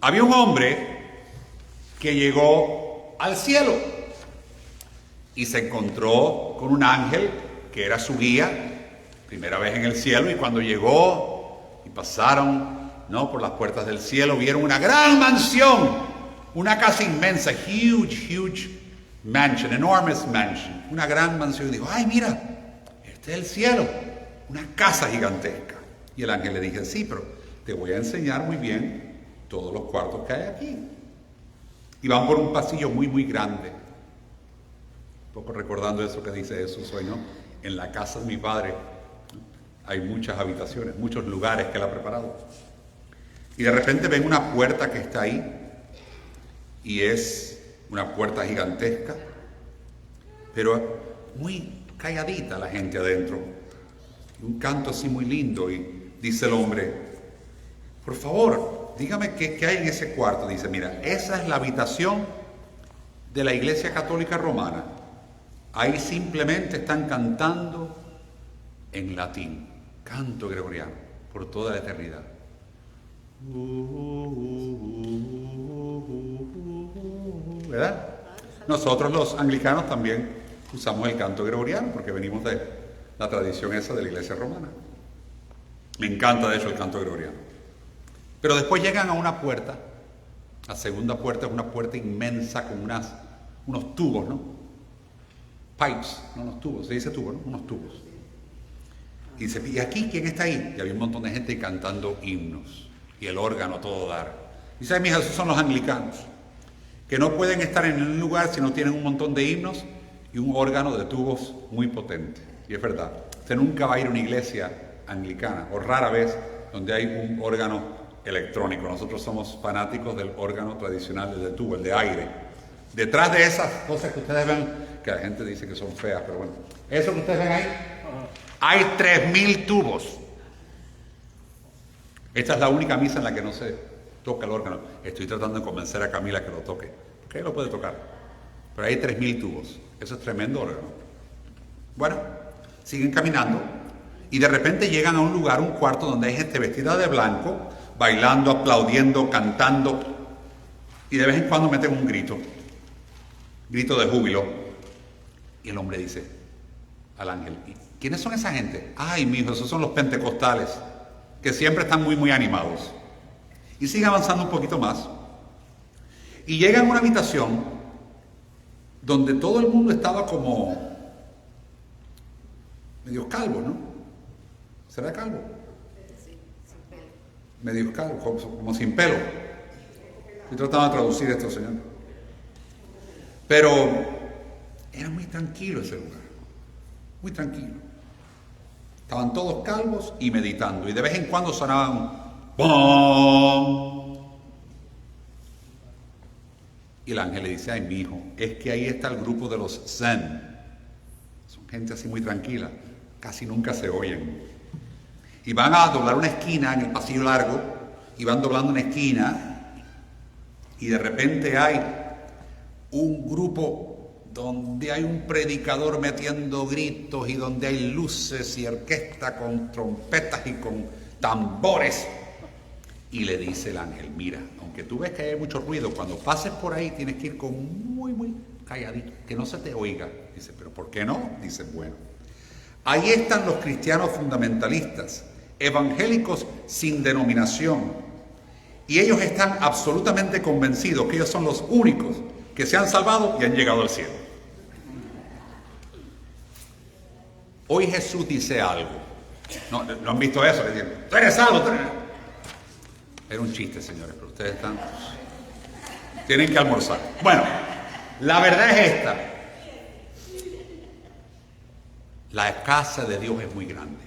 Había un hombre que llegó al cielo y se encontró con un ángel que era su guía, primera vez en el cielo, y cuando llegó y pasaron, ¿no?, por las puertas del cielo, vieron una gran mansión, una casa inmensa, huge mansion, enormous mansion, una gran mansión. Y dijo, ay, mira, este es el cielo, una casa gigantesca. Y el ángel le dijo, sí, pero te voy a enseñar muy bien todos los cuartos que hay aquí. Y van por un pasillo muy grande. Un poco recordando eso que dice Jesús hoy, ¿no? En la casa de mi Padre hay muchas habitaciones, muchos lugares que Él ha preparado. Y de repente ven una puerta que está ahí, y es una puerta gigantesca, pero muy calladita la gente adentro. Un canto así muy lindo, y dice el hombre, por favor, dígame qué hay en ese cuarto. Dice, mira, esa es la habitación de la Iglesia Católica Romana. Ahí simplemente están cantando en latín, canto gregoriano, por toda la eternidad. ¿Verdad? Nosotros los anglicanos también usamos el canto gregoriano porque venimos de la tradición esa de la Iglesia Romana. Me encanta de hecho el canto gregoriano. Pero después llegan a una puerta. La segunda puerta es una puerta inmensa con unos tubos, ¿no? Pipes, no unos tubos, se dice tubo, ¿no? Unos tubos. Y dice, ¿y aquí quién está ahí? Y había un montón de gente cantando himnos. Y el órgano a todo dar. Dice, mija, esos son los anglicanos, que no pueden estar en un lugar si no tienen un montón de himnos y un órgano de tubos muy potente. Y es verdad, usted nunca va a ir a una iglesia anglicana, o rara vez, donde hay un órgano electrónico. Nosotros somos fanáticos del órgano tradicional, el de tubo, el de aire. Detrás de esas cosas que ustedes ven, que la gente dice que son feas, pero bueno, eso que ustedes ven ahí, hay 3.000 tubos. Esta es la única misa en la que no se toca el órgano. Estoy tratando de convencer a Camila que lo toque, porque ella lo puede tocar. Pero hay 3.000 tubos. Eso es tremendo órgano. Bueno, siguen caminando y de repente llegan a un lugar, un cuarto, donde hay gente vestida de blanco, bailando, aplaudiendo, cantando, y de vez en cuando meten un grito de júbilo. Y el hombre dice al ángel, ¿quiénes son esa gente? Ay, mijo, esos son los pentecostales, que siempre están muy animados. Y sigue avanzando un poquito más. Y llega a una habitación donde todo el mundo estaba como medio calvo, ¿no? ¿Será calvo? Sí, sin pelo. Medio calvo, como sin pelo. Estoy tratando de traducir esto, señor. Pero era muy tranquilo ese lugar. Muy tranquilo. Estaban todos calvos y meditando. Y de vez en cuando sonaban ¡bom! Y el ángel le dice, ay, mi hijo, es que ahí está el grupo de los Zen. Son gente así muy tranquila. Casi nunca se oyen. Y van a doblar una esquina en el pasillo largo. Y van doblando una esquina. Y de repente hay un grupo donde hay un predicador metiendo gritos y donde hay luces y orquesta con trompetas y con tambores. Y le dice el ángel, mira, aunque tú ves que hay mucho ruido, cuando pases por ahí tienes que ir con muy calladito, que no se te oiga. Dice, ¿pero por qué no? Dice, bueno, ahí están los cristianos fundamentalistas, evangélicos sin denominación, y ellos están absolutamente convencidos que ellos son los únicos que se han salvado y han llegado al cielo. Hoy Jesús dice algo. ¿No han visto eso? Le dicen, tú eres salvo, tú eres... Era un chiste, señores, pero ustedes tienen que almorzar. Bueno, la verdad es esta. La casa de Dios es muy grande.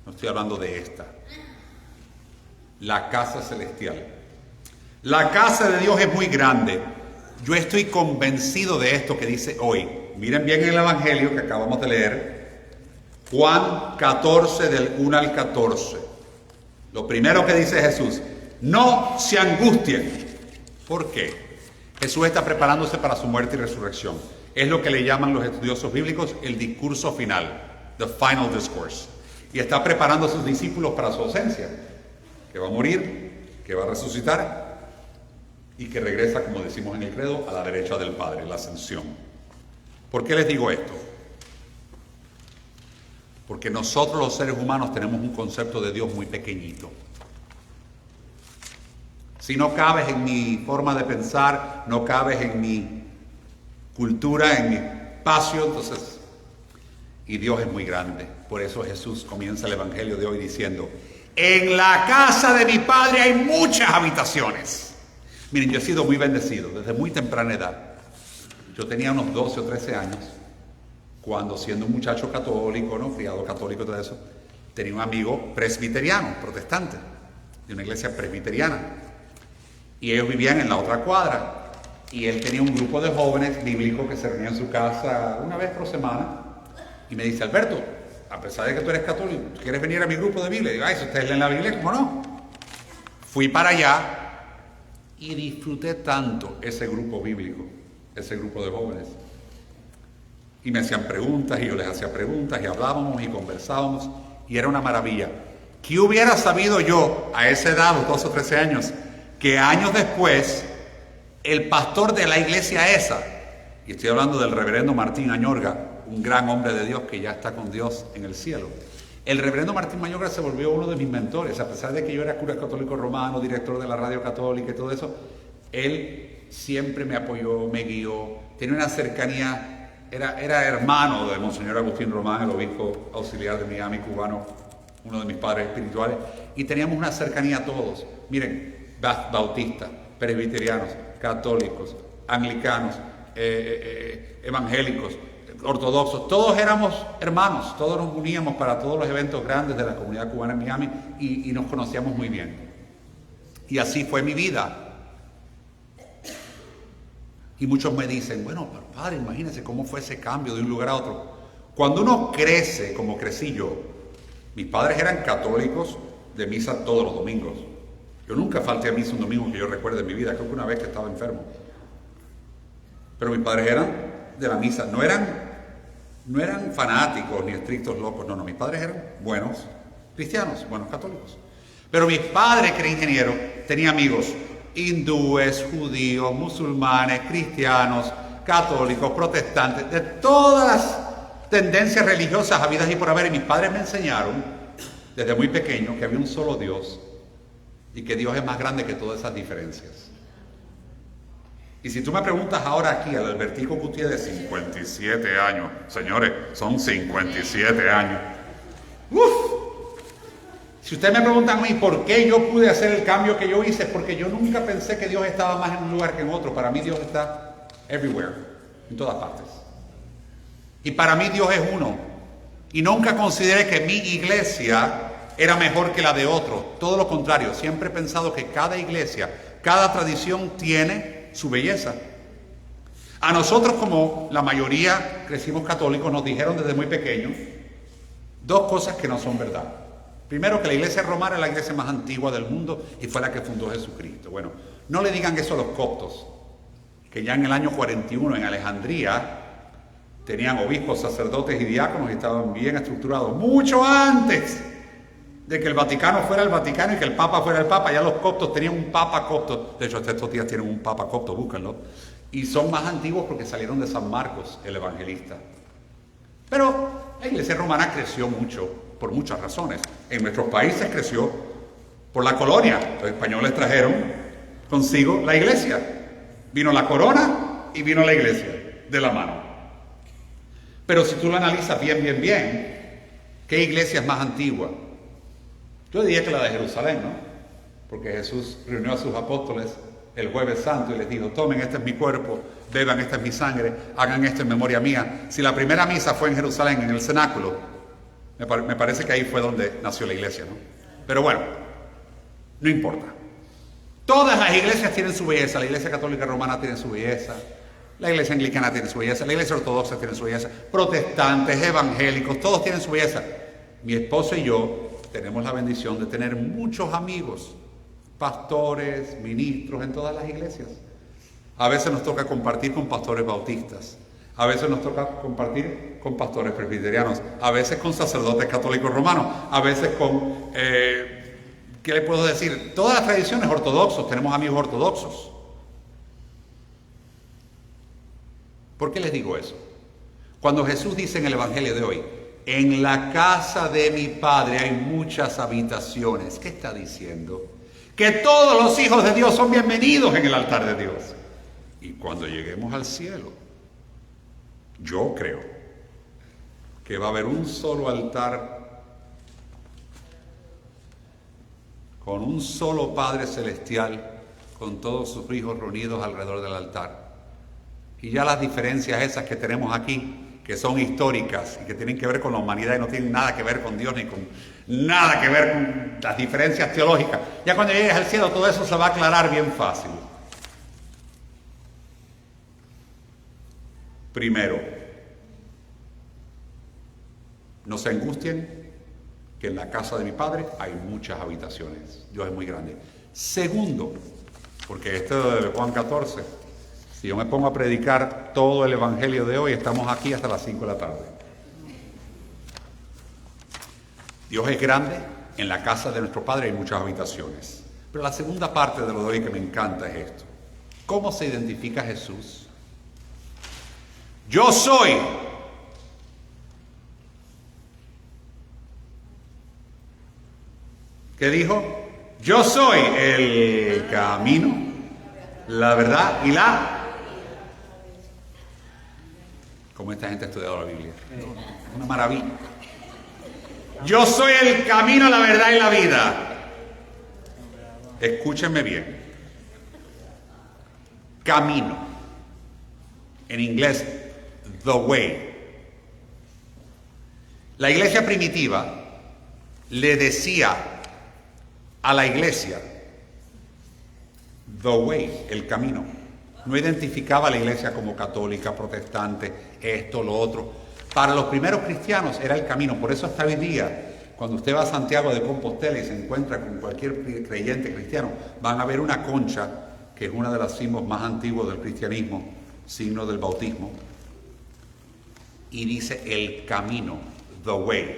No estoy hablando de esta. La casa celestial. La casa de Dios es muy grande. Yo estoy convencido de esto que dice hoy. Miren bien el Evangelio que acabamos de leer. Juan 14, del 1 al 14. Lo primero que dice Jesús, no se angustien. ¿Por qué? Jesús está preparándose para su muerte y resurrección. Es lo que le llaman los estudiosos bíblicos el discurso final, the final discourse. Y está preparando a sus discípulos para su ausencia, que va a morir que va a resucitar y que regresa, como decimos en el credo, a la derecha del Padre, la ascensión. ¿Por qué les digo esto? Porque nosotros los seres humanos tenemos un concepto de Dios muy pequeñito. Si no cabes en mi forma de pensar, no cabes en mi cultura, en mi espacio, entonces, y Dios es muy grande. Por eso Jesús comienza el Evangelio de hoy diciendo: en la casa de mi Padre hay muchas habitaciones. Miren, yo he sido muy bendecido desde muy temprana edad. Yo tenía unos 12 o 13 años, cuando siendo un muchacho católico, ¿no?, criado católico y todo eso, tenía un amigo presbiteriano, protestante, de una iglesia presbiteriana. Y ellos vivían en la otra cuadra. Y él tenía un grupo de jóvenes bíblicos que se reunían en su casa una vez por semana. Y me dice: Alberto, a pesar de que tú eres católico, ¿quieres venir a mi grupo de Biblia? Y digo: ay, si ustedes leen la Biblia, ¿cómo no? Fui para allá y disfruté tanto ese grupo bíblico, ese grupo de jóvenes. Y me hacían preguntas y yo les hacía preguntas y hablábamos y conversábamos. Y era una maravilla. ¿Qué hubiera sabido yo a esa edad, los 12 o 13 años, que años después el pastor de la iglesia esa, y estoy hablando del reverendo Martín Mayorga, un gran hombre de Dios que ya está con Dios en el cielo, el reverendo Martín Mayorga se volvió uno de mis mentores, a pesar de que yo era cura católico romano, director de la radio católica y todo eso, él siempre me apoyó, me guió, tenía una cercanía, era hermano de Monseñor Agustín Román, el obispo auxiliar de Miami, cubano, uno de mis padres espirituales, y teníamos una cercanía todos. Miren, bautistas, presbiterianos, católicos, anglicanos, evangélicos, ortodoxos, todos éramos hermanos, todos nos uníamos para todos los eventos grandes de la comunidad cubana en Miami y nos conocíamos muy bien. Y así fue mi vida. Y muchos me dicen: bueno, pero padre, imagínense cómo fue ese cambio de un lugar a otro. Cuando uno crece, como crecí yo, mis padres eran católicos de misa todos los domingos. Yo nunca falté a misa un domingo que yo recuerde en mi vida, creo que una vez que estaba enfermo. Pero mis padres eran de la misa, no eran fanáticos ni estrictos locos, no, mis padres eran buenos cristianos, buenos católicos. Pero mi padre, que era ingeniero, tenía amigos hindúes, judíos, musulmanes, cristianos, católicos, protestantes, de todas las tendencias religiosas habidas y por haber. Y mis padres me enseñaron desde muy pequeño que había un solo Dios y que Dios es más grande que todas esas diferencias. Y si tú me preguntas ahora aquí, al Albertico Gutiérrez de 57 años, señores, son 57 años. Si ustedes me preguntan a mí por qué yo pude hacer el cambio que yo hice, es porque yo nunca pensé que Dios estaba más en un lugar que en otro. Para mí Dios está everywhere, en todas partes. Y para mí Dios es uno. Y nunca consideré que mi iglesia era mejor que la de otro. Todo lo contrario, siempre he pensado que cada iglesia, cada tradición tiene su belleza. A nosotros, como la mayoría crecimos católicos, nos dijeron desde muy pequeños dos cosas que no son verdad. Primero, que la iglesia romana es la iglesia más antigua del mundo y fue la que fundó Jesucristo. Bueno, no le digan eso a los coptos, que ya en el año 41 en Alejandría tenían obispos, sacerdotes y diáconos y estaban bien estructurados, mucho antes de que el Vaticano fuera el Vaticano y que el Papa fuera el Papa. Ya los coptos tenían un Papa copto, de hecho hasta estos días tienen un Papa copto, búsquenlo, y son más antiguos porque salieron de San Marcos, el evangelista. Pero la iglesia romana creció mucho, por muchas razones. En nuestros países creció por la colonia. Los españoles trajeron consigo la iglesia. Vino la corona y vino la iglesia de la mano. Pero si tú lo analizas bien, ¿qué iglesia es más antigua? Yo diría que la de Jerusalén, ¿no? Porque Jesús reunió a sus apóstoles el Jueves Santo y les dijo: tomen, este es mi cuerpo, beban, esta es mi sangre, hagan esto en memoria mía. Si la primera misa fue en Jerusalén, en el cenáculo, me parece que ahí fue donde nació la iglesia, ¿no? Pero bueno, no importa. Todas las iglesias tienen su belleza. La iglesia católica romana tiene su belleza, la iglesia anglicana tiene su belleza, la iglesia ortodoxa tiene su belleza, protestantes, evangélicos, todos tienen su belleza. Mi esposo y yo tenemos la bendición de tener muchos amigos, pastores, ministros en todas las iglesias. A veces nos toca compartir con pastores bautistas, a veces nos toca compartir con pastores presbiterianos, a veces con sacerdotes católicos romanos, a veces con ¿Qué le puedo decir? Todas las tradiciones ortodoxos, tenemos amigos ortodoxos. ¿Por qué les digo eso? Cuando Jesús dice en el Evangelio de hoy, en la casa de mi Padre hay muchas habitaciones, ¿qué está diciendo? Que todos los hijos de Dios son bienvenidos en el altar de Dios. Y cuando lleguemos al cielo, yo creo que va a haber un solo altar con un solo Padre Celestial, con todos sus hijos reunidos alrededor del altar. Y ya las diferencias esas que tenemos aquí, que son históricas y que tienen que ver con la humanidad y no tienen nada que ver con Dios ni con nada que ver con las diferencias teológicas, ya cuando llegues al cielo todo eso se va a aclarar bien fácil. Primero, no se angustien, que en la casa de mi Padre hay muchas habitaciones. Dios es muy grande. Segundo, porque esto de Juan 14, si yo me pongo a predicar todo el Evangelio de hoy, estamos aquí hasta las 5 de la tarde. Dios es grande, en la casa de nuestro Padre hay muchas habitaciones. Pero la segunda parte de lo de hoy que me encanta es esto. ¿Cómo se identifica Jesús? Yo soy. ¿Qué dijo? Yo soy el camino, la verdad y la... ¿Cómo esta gente ha estudiado la Biblia? Una maravilla. Yo soy el camino, la verdad y la vida. Escúchenme bien. Camino. En inglés, the way. La iglesia primitiva le decía a la iglesia the way, el camino. No identificaba a la iglesia como católica, protestante, esto, lo otro. Para los primeros cristianos era el camino. Por eso hasta hoy día, cuando usted va a Santiago de Compostela y se encuentra con cualquier creyente cristiano, van a ver una concha, que es una de los símbolos más antiguos del cristianismo, signo del bautismo, y dice el camino, the way,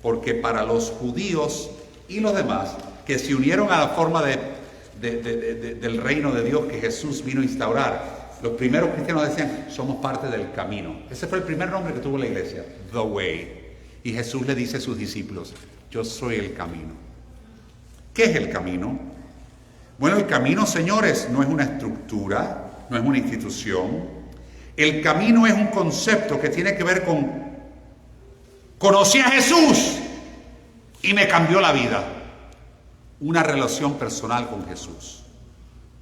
porque para los judíos y los demás que se unieron a la forma del reino de Dios que Jesús vino a instaurar, los primeros cristianos decían, somos parte del camino. Ese fue el primer nombre que tuvo la iglesia, the way. Y Jesús le dice a sus discípulos, yo soy el camino. ¿Qué es el camino? Bueno, el camino, señores, no es una estructura, no es una institución. El camino es un concepto que tiene que ver con, conocí a Jesús y me cambió la vida. Una relación personal con Jesús.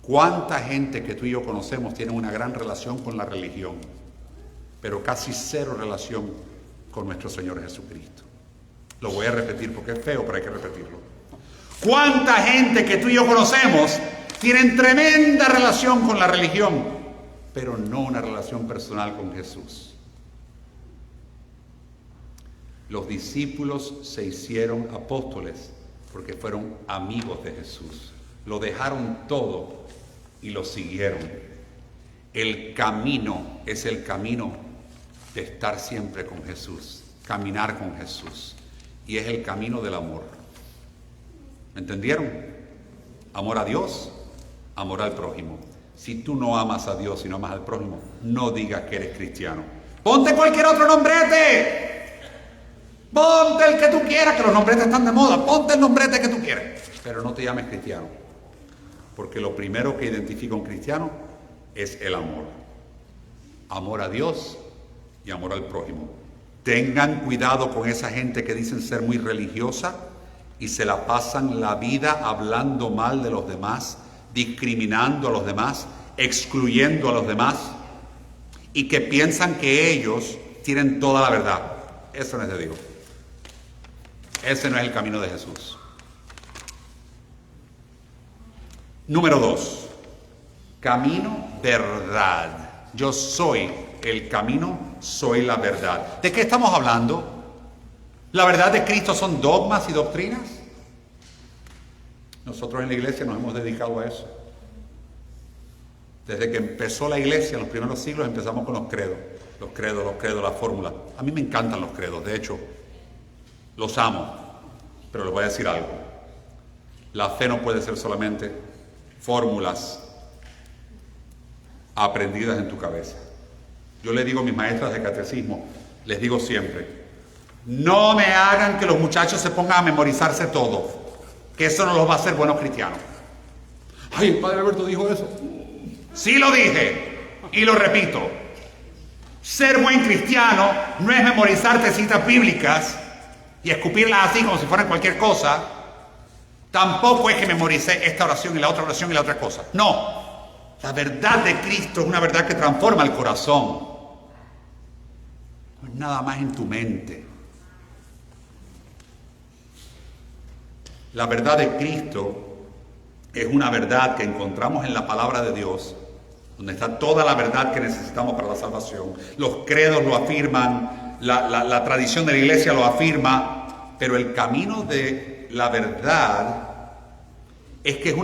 ¿Cuánta gente que tú y yo conocemos tiene una gran relación con la religión, pero casi cero relación con nuestro Señor Jesucristo? Lo voy a repetir porque es feo, pero hay que repetirlo. ¿Cuánta gente que tú y yo conocemos tienen tremenda relación con la religión, pero no una relación personal con Jesús? Los discípulos se hicieron apóstoles porque fueron amigos de Jesús. Lo dejaron todo y lo siguieron. El camino es el camino de estar siempre con Jesús, caminar con Jesús. Y es el camino del amor. ¿Me entendieron? Amor a Dios, amor al prójimo. Si tú no amas a Dios y no amas al prójimo, no digas que eres cristiano. Ponte cualquier otro nombrete. Ponte el que tú quieras, que los nombretes están de moda. Ponte el nombrete que tú quieras. Pero no te llames cristiano. Porque lo primero que identifica a un cristiano es el amor. Amor a Dios y amor al prójimo. Tengan cuidado con esa gente que dicen ser muy religiosa y se la pasan la vida hablando mal de los demás, discriminando a los demás, excluyendo a los demás y que piensan que ellos tienen toda la verdad. Eso no es de Dios. Ese no es el camino de Jesús. Número 2. Camino, verdad. Yo soy el camino, soy la verdad. ¿De qué estamos hablando? ¿La verdad de Cristo son dogmas y doctrinas? Nosotros en la iglesia nos hemos dedicado a eso. Desde que empezó la iglesia en los primeros siglos empezamos con los credos. Los credos, las fórmulas. A mí me encantan los credos, de hecho, los amo. Pero les voy a decir algo. La fe no puede ser solamente fórmulas aprendidas en tu cabeza. Yo le digo a mis maestras de catecismo, les digo siempre, no me hagan que los muchachos se pongan a memorizarse todo, que eso no los va a hacer buenos cristianos. Ay, el padre Alberto dijo eso. Sí lo dije y lo repito. Ser buen cristiano no es memorizarte citas bíblicas y escupirlas así como si fueran cualquier cosa. Tampoco es que memoricé esta oración y la otra oración y la otra cosa. No. La verdad de Cristo es una verdad que transforma el corazón. No es nada más en tu mente. La verdad de Cristo es una verdad que encontramos en la palabra de Dios, donde está toda la verdad que necesitamos para la salvación. Los credos lo afirman, la tradición de la iglesia lo afirma, pero el camino de la verdad es que es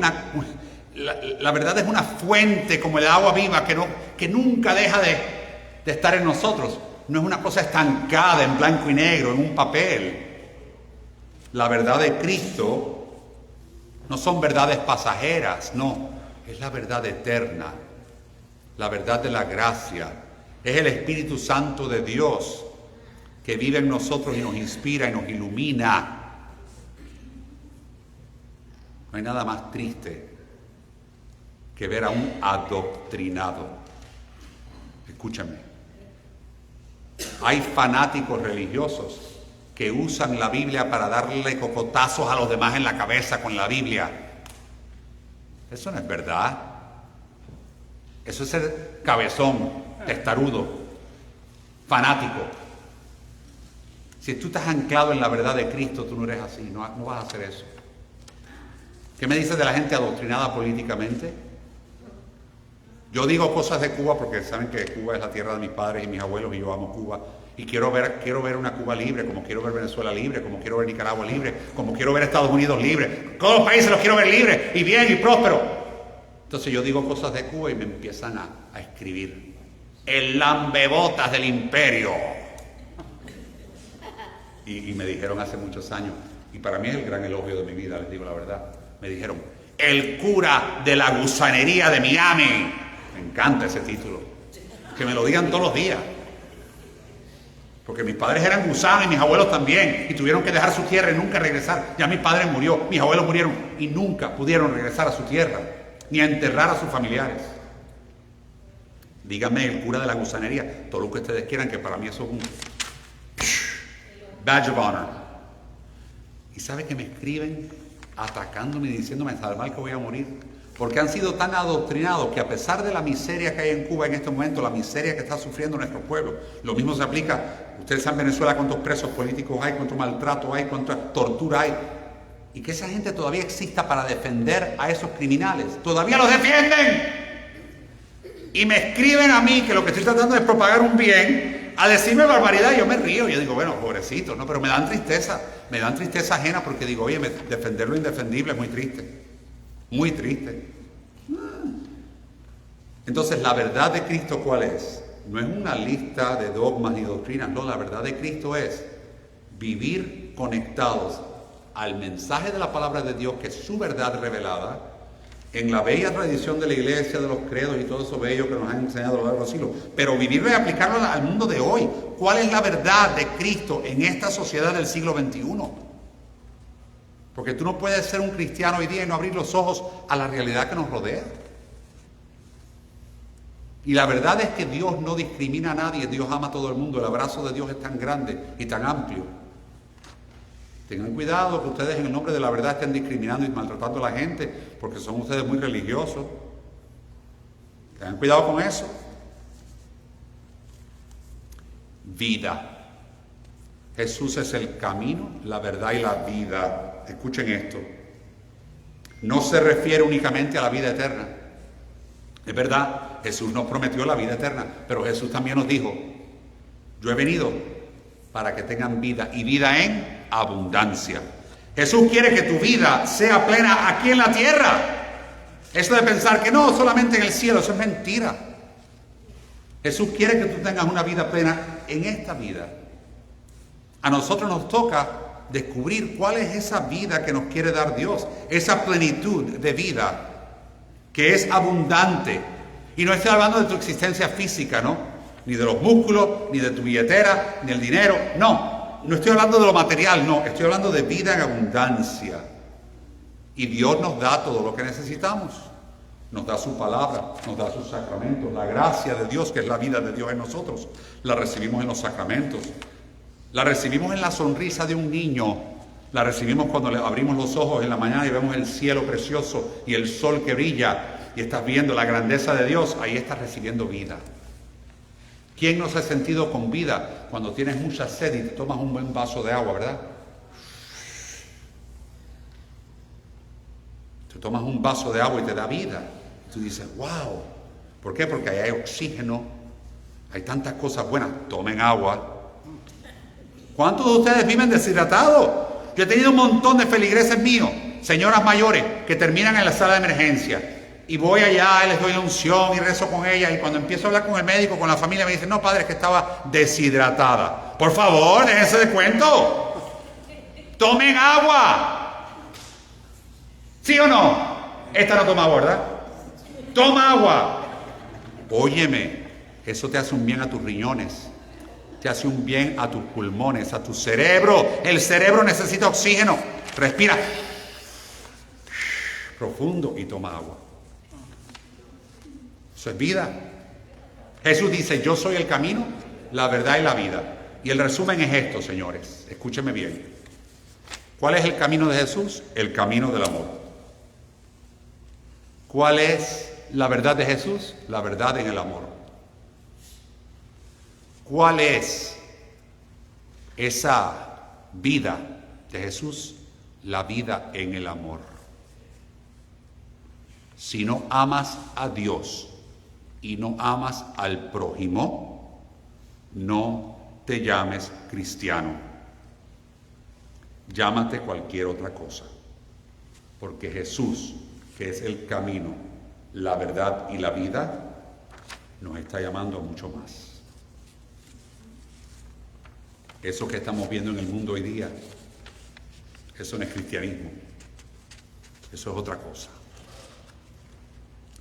la verdad es una fuente como el agua viva que nunca deja de estar en nosotros. No es una cosa estancada en blanco y negro, en un papel. La verdad de Cristo no son verdades pasajeras, no, es la verdad eterna, la verdad de la gracia. Es el Espíritu Santo de Dios que vive en nosotros y nos inspira y nos ilumina. No hay nada más triste que ver a un adoctrinado. Escúchame. Hay fanáticos religiosos que usan la Biblia para darle cocotazos a los demás en la cabeza con la Biblia. Eso no es verdad. Eso es ser cabezón, testarudo, fanático. Si tú estás anclado en la verdad de Cristo, tú no eres así, no vas a hacer eso. ¿Qué me dices de la gente adoctrinada políticamente? Yo digo cosas de Cuba porque saben que Cuba es la tierra de mis padres y mis abuelos y yo amo Cuba. Y quiero ver una Cuba libre, como quiero ver Venezuela libre, como quiero ver Nicaragua libre, como quiero ver Estados Unidos libre. Todos los países los quiero ver libres y bien y prósperos. Entonces yo digo cosas de Cuba y me empiezan a escribir. El lambebotas del imperio. Y me dijeron hace muchos años, y para mí es el gran elogio de mi vida, les digo la verdad. Me dijeron, el cura de la gusanería de Miami. Me encanta ese título. Que me lo digan todos los días. Porque mis padres eran gusanos y mis abuelos también. Y tuvieron que dejar su tierra y nunca regresar. Ya mi padre murió, mis abuelos murieron y nunca pudieron regresar a su tierra. Ni a enterrar a sus familiares. Díganme, el cura de la gusanería. Todo lo que ustedes quieran, que para mí eso es un badge of honor. ¿Y sabe que me escriben atacándome y diciéndome al mal que voy a morir? Porque han sido tan adoctrinados que a pesar de la miseria que hay en Cuba en este momento, la miseria que está sufriendo nuestro pueblo, lo mismo se aplica, ustedes saben en Venezuela cuántos presos políticos hay, cuánto maltrato hay, cuánta tortura hay, y que esa gente todavía exista para defender a esos criminales. ¡Todavía los defienden! Y me escriben a mí que lo que estoy tratando es propagar un bien, a decirme barbaridad, y yo me río, y yo digo, bueno, pobrecitos, ¿no? Pero me dan tristeza ajena porque digo, oye, defender lo indefendible es muy triste. Muy triste. Entonces, la verdad de Cristo, ¿cuál es? No es una lista de dogmas ni doctrinas, no, la verdad de Cristo es vivir conectados al mensaje de la palabra de Dios, que es su verdad revelada, en la bella tradición de la iglesia, de los credos y todo eso bello que nos han enseñado a lo largo de los siglos, pero vivirlo y aplicarlo al mundo de hoy. ¿Cuál es la verdad de Cristo en esta sociedad del siglo XXI? Porque tú no puedes ser un cristiano hoy día y no abrir los ojos a la realidad que nos rodea. Y la verdad es que Dios no discrimina a nadie, Dios ama a todo el mundo, el abrazo de Dios es tan grande y tan amplio. Tengan cuidado que ustedes en el nombre de la verdad estén discriminando y maltratando a la gente, porque son ustedes muy religiosos. Tengan cuidado con eso. Vida. Jesús es el camino, la verdad y la vida. Escuchen esto. No se refiere únicamente a la vida eterna. Es verdad, Jesús nos prometió la vida eterna, pero Jesús también nos dijo, yo he venido para que tengan vida y vida en abundancia. Jesús quiere que tu vida sea plena aquí en la tierra. Eso de pensar que no, solamente en el cielo, eso es mentira. Jesús quiere que tú tengas una vida plena en esta vida. A nosotros nos toca descubrir cuál es esa vida que nos quiere dar Dios, esa plenitud de vida que es abundante. Y no estoy hablando de tu existencia física, ¿no? Ni de los músculos, ni de tu billetera, ni el dinero. No, no estoy hablando de lo material, no. Estoy hablando de vida en abundancia. Y Dios nos da todo lo que necesitamos. Nos da su palabra, nos da sus sacramentos. La gracia de Dios, que es la vida de Dios en nosotros, la recibimos en los sacramentos. La recibimos en la sonrisa de un niño. La recibimos cuando le abrimos los ojos en la mañana y vemos el cielo precioso y el sol que brilla. Y estás viendo la grandeza de Dios. Ahí estás recibiendo vida. ¿Quién no se ha sentido con vida cuando tienes mucha sed y te tomas un buen vaso de agua, verdad? Te tomas un vaso de agua y te da vida. Tú dices, wow. ¿Por qué? Porque ahí hay oxígeno, hay tantas cosas buenas. Tomen agua. ¿Cuántos de ustedes viven deshidratados? Yo he tenido un montón de feligreses míos, señoras mayores, que terminan en la sala de emergencia. Y voy allá, les doy la unción y rezo con ellas. Y cuando empiezo a hablar con el médico, con la familia, me dicen, no, padre, es que estaba deshidratada. Por favor, déjense de cuento. Tomen agua. ¿Sí o no? Esta no toma agua, ¿verdad? Toma agua. Óyeme, eso te hace un bien a tus riñones. Te hace un bien a tus pulmones, a tu cerebro. El cerebro necesita oxígeno. Respira profundo y toma agua. Eso es vida. Jesús dice, yo soy el camino, la verdad y la vida. Y el resumen es esto, señores. Escúchenme bien. ¿Cuál es el camino de Jesús? El camino del amor. ¿Cuál es la verdad de Jesús? La verdad en el amor. ¿Cuál es esa vida de Jesús? La vida en el amor. Si no amas a Dios y no amas al prójimo, no te llames cristiano. Llámate cualquier otra cosa. Porque Jesús, que es el camino, la verdad y la vida, nos está llamando a mucho más. Eso que estamos viendo en el mundo hoy día, eso no es cristianismo. Eso es otra cosa.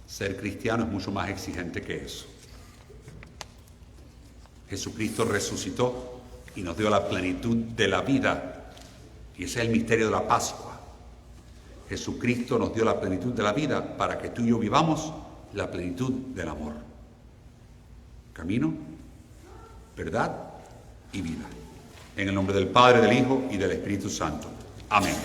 Ser cristiano es mucho más exigente que eso. Jesucristo resucitó y nos dio la plenitud de la vida. Y ese es el misterio de la Pascua. Jesucristo nos dio la plenitud de la vida para que tú y yo vivamos la plenitud del amor. Camino, verdad y vida. En el nombre del Padre, del Hijo y del Espíritu Santo. Amén.